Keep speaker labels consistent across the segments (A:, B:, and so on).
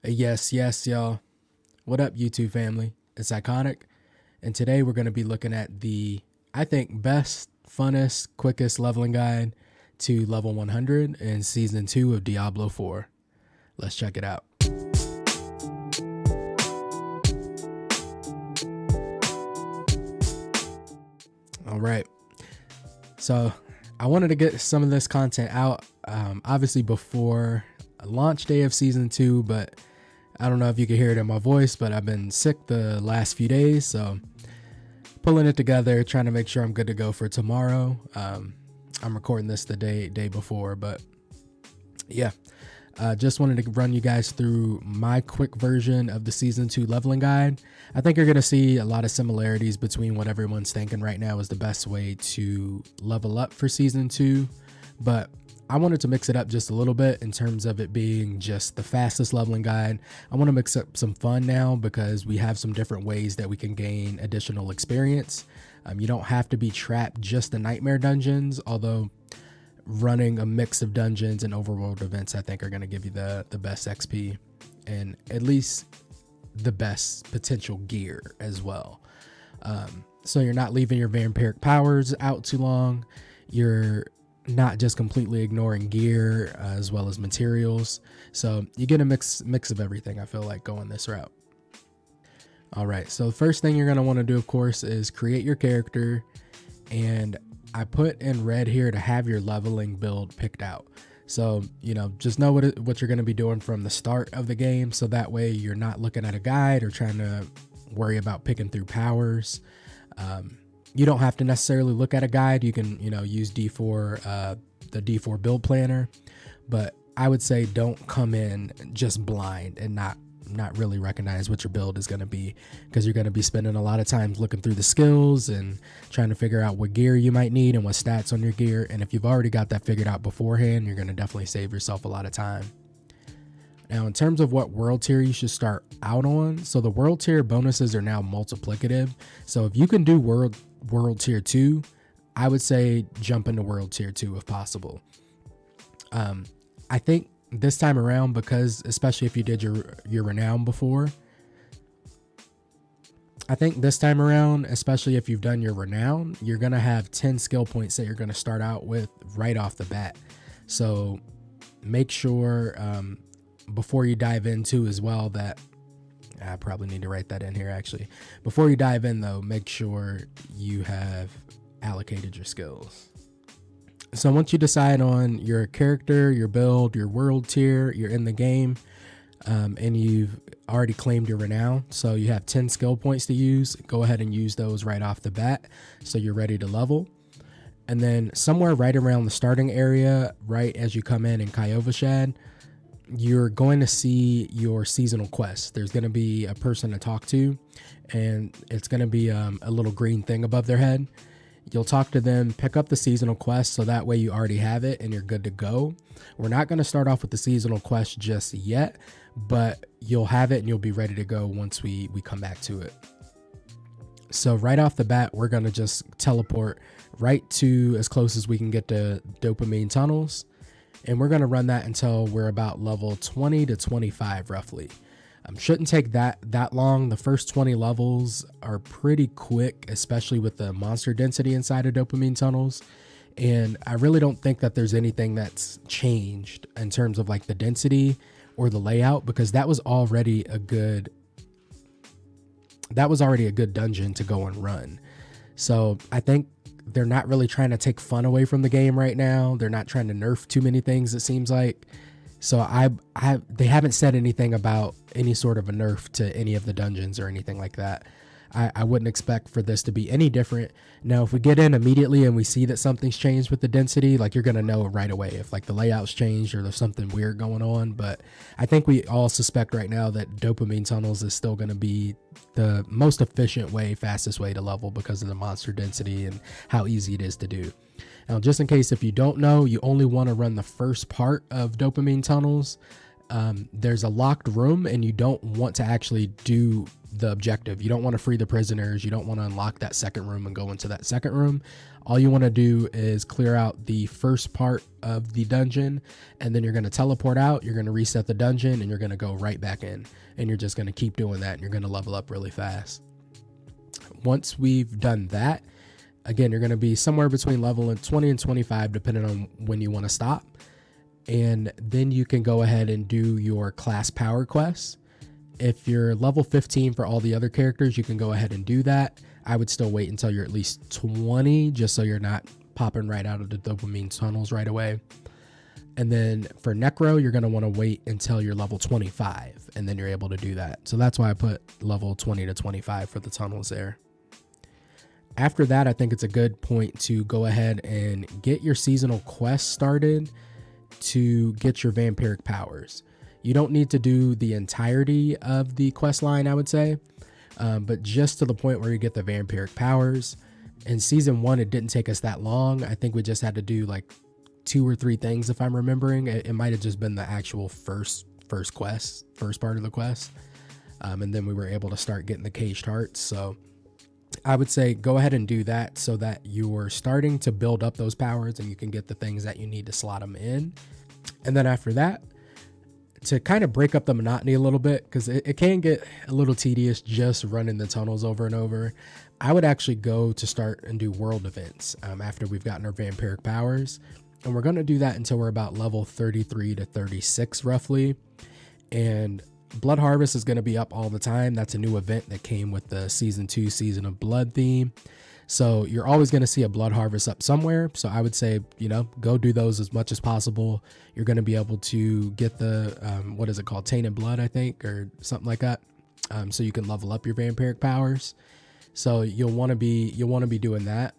A: Yes, y'all. What up, YouTube family? It's Iconic, and today we're going to be looking at the, I think, best, funnest, quickest leveling guide to level 100 in Season 2 of Diablo 4. Let's check it out. All right. So I wanted to get some of this content out, obviously before launch day of Season 2, but I don't know if you can hear it in my voice, but I've been sick the last few days, so pulling it together, trying to make sure I'm good to go for tomorrow. I'm recording this the day before, but yeah, just wanted to run you guys through my quick version of the Season 2 leveling guide. I think you're going to see a lot of similarities between what everyone's thinking right now is the best way to level up for Season 2, but I wanted to mix it up just a little bit in terms of it being just the fastest leveling guide. I want to mix up some fun now because we have some different ways that we can gain additional experience. You don't have to be trapped just the nightmare dungeons, although running a mix of dungeons and overworld events I think are going to give you the best XP and at least the best potential gear as well. So you're not leaving your vampiric powers out too long. You're not just completely ignoring gear as well as materials. So you get a mix of everything, I feel like, going this route. All right, so the first thing you're going to want to do, of course, is create your character. And I put in red here to have your leveling build picked out. So, just know what you're going to be doing from the start of the game. So that way you're not looking at a guide or trying to worry about picking through powers. You don't have to necessarily look at a guide. You can, use D4, the D4 build planner, but I would say don't come in just blind and not really recognize what your build is going to be, because you're going to be spending a lot of time looking through the skills and trying to figure out what gear you might need and what stats on your gear. And if you've already got that figured out beforehand, you're going to definitely save yourself a lot of time. Now, in terms of what world tier you should start out on, so the world tier bonuses are now multiplicative. So if you can do world tier 2, I would say jump into world tier 2 if possible. I think this time around, because especially if you did your renown before, I think this time around, especially if you've done your renown, you're going to have 10 skill points that you're going to start out with right off the bat. So make sure before you dive into as well that I probably need to write that in here actually. Before you dive in though, make sure you have allocated your skills. So once you decide on your character, your build, your world tier, you're in the game, and you've already claimed your renown, so you have 10 skill points to use, go ahead and use those right off the bat so you're ready to level. And then somewhere right around the starting area, right as you come in Kyovashad, you're going to see your seasonal quest. There's going to be a person to talk to, and it's going to be a little green thing above their head. You'll talk to them, pick up the seasonal quest, so that way you already have it and you're good to go. We're not going to start off with the seasonal quest just yet, but you'll have it and you'll be ready to go once we come back to it. So right off the bat, we're going to just teleport right to as close as we can get to dopamine tunnels. And we're going to run that until we're about level 20 to 25 roughly. Shouldn't take that long. The first 20 levels are pretty quick, especially with the monster density inside of dopamine tunnels. And I really don't think that there's anything that's changed in terms of like the density or the layout, because that was already a good dungeon to go and run. So I think they're not really trying to take fun away from the game right now. They're not trying to nerf too many things, it seems like. So they haven't said anything about any sort of a nerf to any of the dungeons or anything like that. I wouldn't expect for this to be any different. Now, if we get in immediately and we see that something's changed with the density, like, you're going to know right away if like the layout's changed or there's something weird going on. But I think we all suspect right now that dopamine tunnels is still going to be the most efficient way, fastest way to level because of the monster density and how easy it is to do. Now, just in case if you don't know, you only want to run the first part of dopamine tunnels. There's a locked room and you don't want to actually do the objective. You don't want to free the prisoners. You don't want to unlock that second room and go into that second room. All you want to do is clear out the first part of the dungeon, and then you're going to teleport out. You're going to reset the dungeon, and you're going to go right back in, and you're just going to keep doing that, and you're going to level up really fast. Once we've done that, again, you're going to be somewhere between level 20 and 25, depending on when you want to stop. And then you can go ahead and do your class power quests. If you're level 15 for all the other characters, you can go ahead and do that. I would still wait until you're at least 20, just so you're not popping right out of the dopamine tunnels right away. And then for Necro, you're going to want to wait until you're level 25, and then you're able to do that. So that's why I put level 20 to 25 for the tunnels there. After that, I think it's a good point to go ahead and get your seasonal quest started to get your vampiric powers. You don't need to do the entirety of the quest line, I would say, but just to the point where you get the vampiric powers. In season 1, it didn't take us that long. I think we just had to do like 2 or 3 things, if I'm remembering. It might have just been the actual first part of the quest, and then we were able to start getting the caged hearts. So I would say go ahead and do that so that you're starting to build up those powers and you can get the things that you need to slot them in. And then after that, to kind of break up the monotony a little bit, because it can get a little tedious just running the tunnels over and over, I would actually go to start and do world events after we've gotten our vampiric powers. And we're going to do that until we're about level 33 to 36 roughly. And Blood Harvest is going to be up all the time. That's a new event that came with the season 2 Season of Blood theme. So you're always going to see a Blood Harvest up somewhere. So I would say, go do those as much as possible. You're going to be able to get the, what is it called? Tainted Blood, I think, or something like that. So you can level up your vampiric powers. So you'll want to be doing that.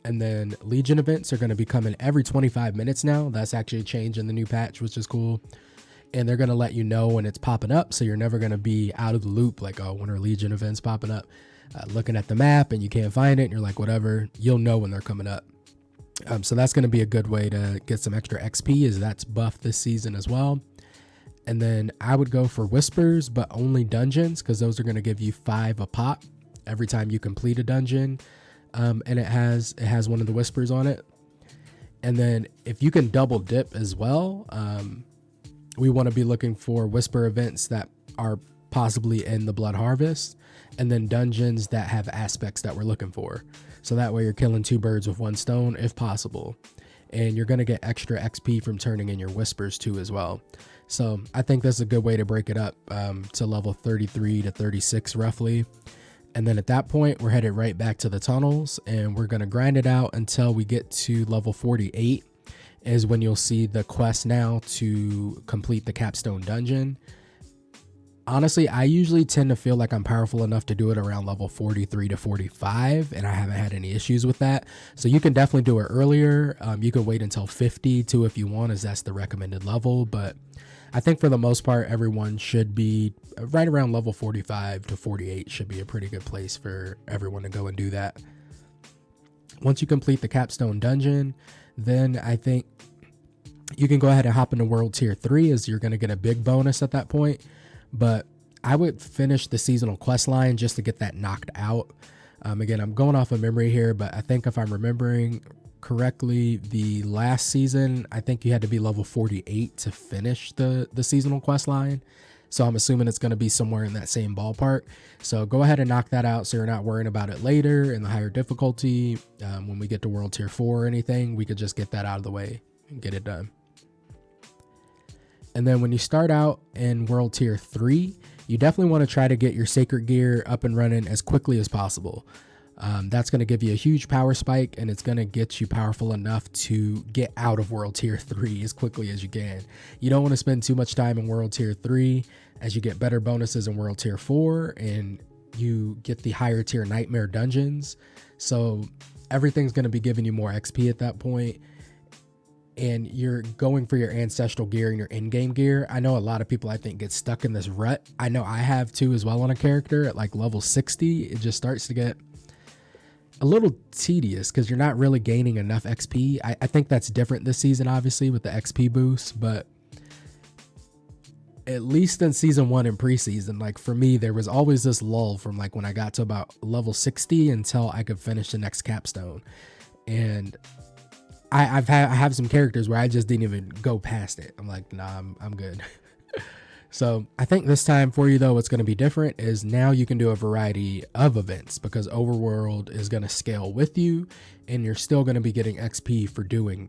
A: And then Legion events are going to be coming every 25 minutes now. That's actually a change in the new patch, which is cool. And they're going to let you know when it's popping up. So you're never going to be out of the loop like, oh, when are Legion events popping up? Looking at the map and you can't find it and you're like, whatever, you'll know when they're coming up. So that's going to be a good way to get some extra XP, as that's buffed this season as well. And then I would go for Whispers, but only dungeons, because those are going to give you 5 a pop every time you complete a dungeon. And it has one of the Whispers on it. And then if you can double dip as well, we want to be looking for Whisper events that are possibly in the Blood Harvest, and then dungeons that have aspects that we're looking for. So that way you're killing 2 birds with 1 stone if possible. And you're going to get extra XP from turning in your Whispers too as well. So I think that's a good way to break it up to level 33 to 36 roughly. And then at that point, we're headed right back to the tunnels, and we're going to grind it out until we get to level 48 is when you'll see the quest now to complete the capstone dungeon. Honestly, I usually tend to feel like I'm powerful enough to do it around level 43 to 45, and I haven't had any issues with that. So you can definitely do it earlier. You can wait until 50 too if you want, as that's the recommended level. But I think for the most part, everyone should be right around level 45 to 48 should be a pretty good place for everyone to go and do that. Once you complete the capstone dungeon, then I think you can go ahead and hop into World Tier 3, as you're going to get a big bonus at that point. But I would finish the seasonal quest line just to get that knocked out. Again, I'm going off of memory here, but I think if I'm remembering correctly, the last season, I think you had to be level 48 to finish the seasonal quest line. So I'm assuming it's going to be somewhere in that same ballpark. So go ahead and knock that out so you're not worrying about it later in the higher difficulty. When we get to World Tier 4 or anything, we could just get that out of the way and get it done. And then when you start out in World Tier 3, you definitely want to try to get your Sacred Gear up and running as quickly as possible. That's going to give you a huge power spike, and it's going to get you powerful enough to get out of World Tier 3 as quickly as you can. You don't want to spend too much time in World Tier 3, as you get better bonuses in World Tier 4, and you get the higher tier Nightmare dungeons. So everything's going to be giving you more XP at that point. And you're going for your ancestral gear and your in-game gear. I know a lot of people, I think, get stuck in this rut. I know I have too as well on a character at like level 60. It just starts to get a little tedious because you're not really gaining enough XP. I think that's different this season, obviously, with the XP boost. But at least in season 1 and preseason, like for me, there was always this lull from like when I got to about level 60 until I could finish the next capstone. And I have some characters where I just didn't even go past it. I'm like, nah, I'm good. So I think this time for you, though, what's going to be different is now you can do a variety of events because Overworld is going to scale with you, and you're still going to be getting XP for doing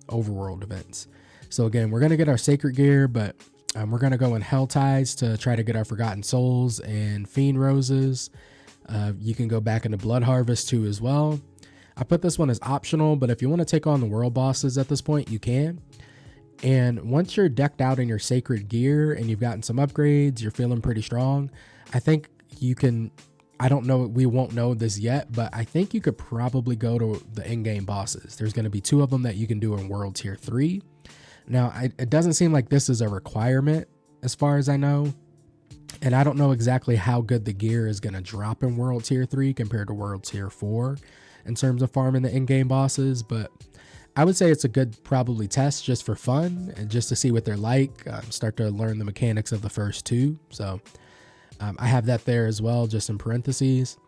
A: Overworld events. So again, we're going to get our Sacred Gear, but we're going to go in Hell Tides to try to get our Forgotten Souls and Fiend Roses. You can go back into Blood Harvest too as well. I put this one as optional, but if you want to take on the world bosses at this point, you can. And once you're decked out in your Sacred Gear and you've gotten some upgrades, you're feeling pretty strong, I think you can, I don't know, we won't know this yet, but I think you could probably go to the in-game bosses. There's going to be 2 of them that you can do in World Tier 3. Now, it doesn't seem like this is a requirement as far as I know. And I don't know exactly how good the gear is going to drop in World Tier 3 compared to World Tier 4 in terms of farming the in-game bosses, but I would say it's a good probably test just for fun and just to see what they're like, start to learn the mechanics of the first 2. So I have that there as well, just in parentheses.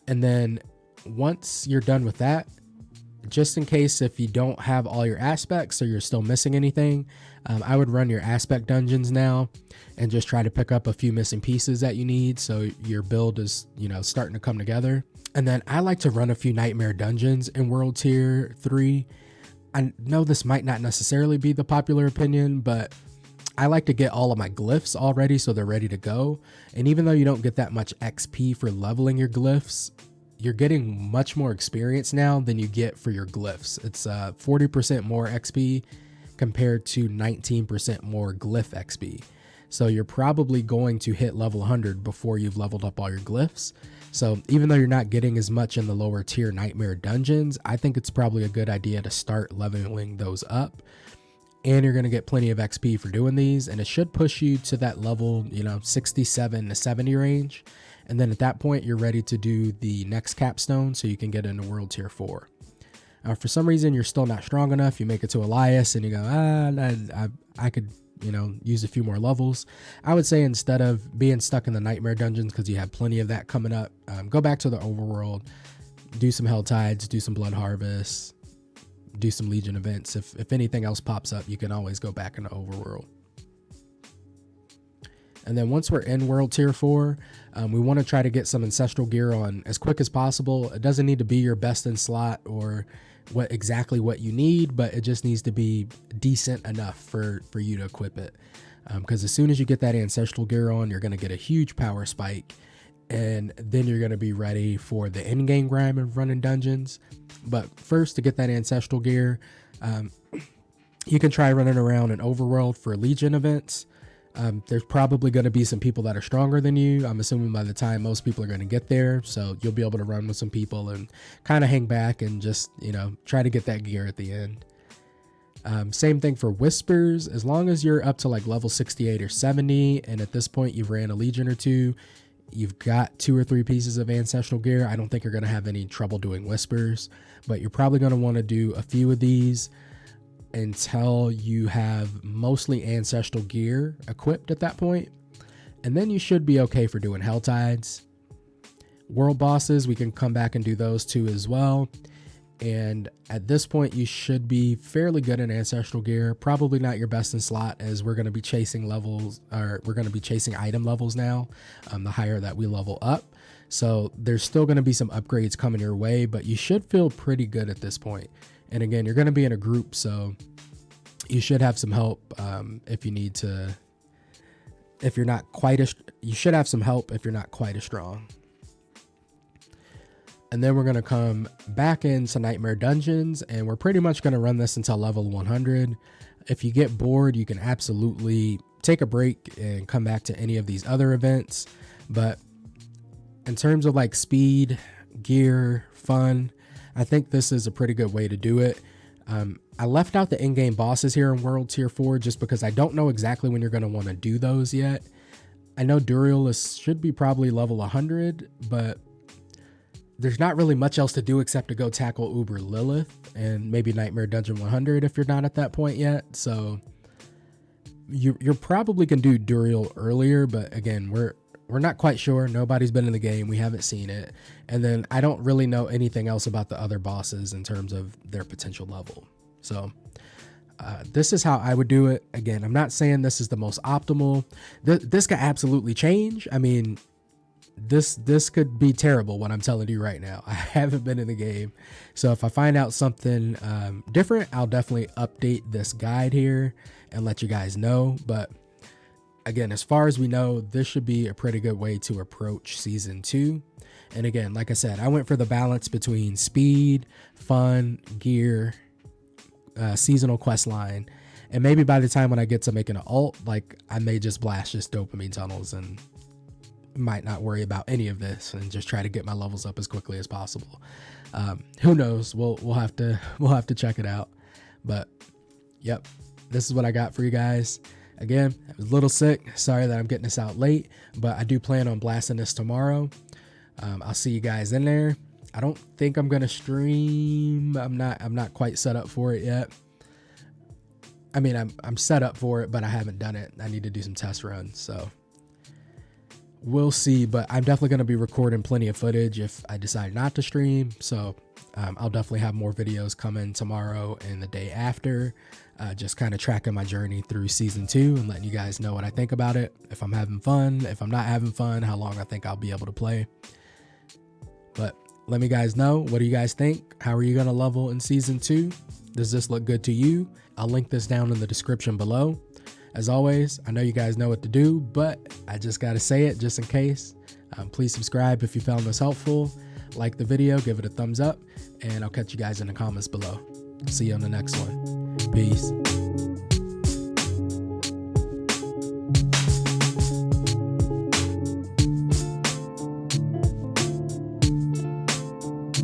A: And then once you're done with that, just in case if you don't have all your aspects or you're still missing anything, I would run your aspect dungeons now and just try to pick up a few missing pieces that you need so your build is, you know, starting to come together. And then I like to run a few nightmare dungeons in World Tier 3. I know this might not necessarily be the popular opinion, but I like to get all of my glyphs already so they're ready to go. And even though you don't get that much XP for leveling your glyphs, you're getting much more experience now than you get for your glyphs. It's 40% more XP compared to 19% more glyph XP. So you're probably going to hit level 100 before you've leveled up all your glyphs. So even though you're not getting as much in the lower tier nightmare dungeons, I think it's probably a good idea to start leveling those up. And you're going to get plenty of XP for doing these. And it should push you to that level, you know, 67 to 70 range. And then at that point, you're ready to do the next capstone so you can get into World Tier 4. For some reason, you're still not strong enough. You make it to Elias and you go, I could, you know, use a few more levels. I would say instead of being stuck in the nightmare dungeons, because you have plenty of that coming up, go back to the overworld, do some Hell Tides, do some Blood Harvest, do some Legion events. If anything else pops up, you can always go back into overworld. And then once we're in World Tier 4, we want to try to get some Ancestral Gear on as quick as possible. It doesn't need to be your best in slot or exactly what you need, but it just needs to be decent enough for you to equip it. Because as soon as you get that Ancestral Gear on, you're going to get a huge power spike, and then you're going to be ready for the in-game grind of running dungeons. But first, to get that Ancestral Gear, you can try running around in Overworld for Legion events. There's probably going to be some people that are stronger than you. I'm assuming by the time most people are going to get there, so you'll be able to run with some people and kind of hang back and just, you know, try to get that gear at the end. Same thing for Whispers. As long as you're up to like level 68 or 70, and at this point you've ran a Legion or 2, you've got 2 or 3 pieces of Ancestral Gear, I don't think you're going to have any trouble doing Whispers, but you're probably going to want to do a few of these until you have mostly Ancestral Gear equipped at that point, and then you should be okay for doing Hell Tides. World bosses, we can come back and do those too as well, and at this point you should be fairly good in Ancestral Gear. Probably not your best in slot, as we're going to be chasing levels, or we're going to be chasing item levels now, the higher that we level up. So there's still going to be some upgrades coming your way, but you should feel pretty good at this point. And again, you're going to be in a group, so you should have some help if you need to. If you're not quite as, you should have some help if you're not quite as strong. And then we're going to come back into Nightmare Dungeons, and we're pretty much going to run this until level 100. If you get bored, you can absolutely take a break and come back to any of these other events. But in terms of like speed, gear, fun, I think this is a pretty good way to do it. I left out the in-game bosses here in World Tier 4 just because I don't know exactly when you're going to want to do those yet. I know Duriel should be probably level 100, but there's not really much else to do except to go tackle Uber Lilith and maybe Nightmare Dungeon 100 if you're not at that point yet. So you're probably gonna do Duriel earlier, but again, we're not quite sure. Nobody's been in the game. We haven't seen it. And then I don't really know anything else about the other bosses in terms of their potential level. So this is how I would do it. Again, I'm not saying this is the most optimal. This could absolutely change. I mean, this could be terrible, what I'm telling you right now. I haven't been in the game. So if I find out something different, I'll definitely update this guide here and let you guys know. But again, as far as we know, this should be a pretty good way to approach season 2. And again, like I said, I went for the balance between speed, fun, gear, seasonal quest line, and maybe by the time when I get to making an alt, like I may just blast just dopamine tunnels and might not worry about any of this and just try to get my levels up as quickly as possible. Who knows? We'll have to check it out. But yep, this is what I got for you guys. Again, I was a little sick. Sorry that I'm getting this out late, but I do plan on blasting this tomorrow. I'll see you guys in there. I don't think I'm gonna stream. I'm not quite set up for it yet. I mean, I'm set up for it, but I haven't done it. I need to do some test runs, so we'll see. But I'm definitely gonna be recording plenty of footage if I decide not to stream. So I'll definitely have more videos coming tomorrow and the day after. Just kind of tracking my journey through season 2 and letting you guys know what I think about it. If I'm having fun, if I'm not having fun, how long I think I'll be able to play. But let me guys know, what do you guys think? How are you going to level in season 2? Does this look good to you? I'll link this down in the description below. As always, I know you guys know what to do, but I just got to say it just in case. Please subscribe if you found this helpful. Like the video, give it a thumbs up, and I'll catch you guys in the comments below. See you on the next one. Peace.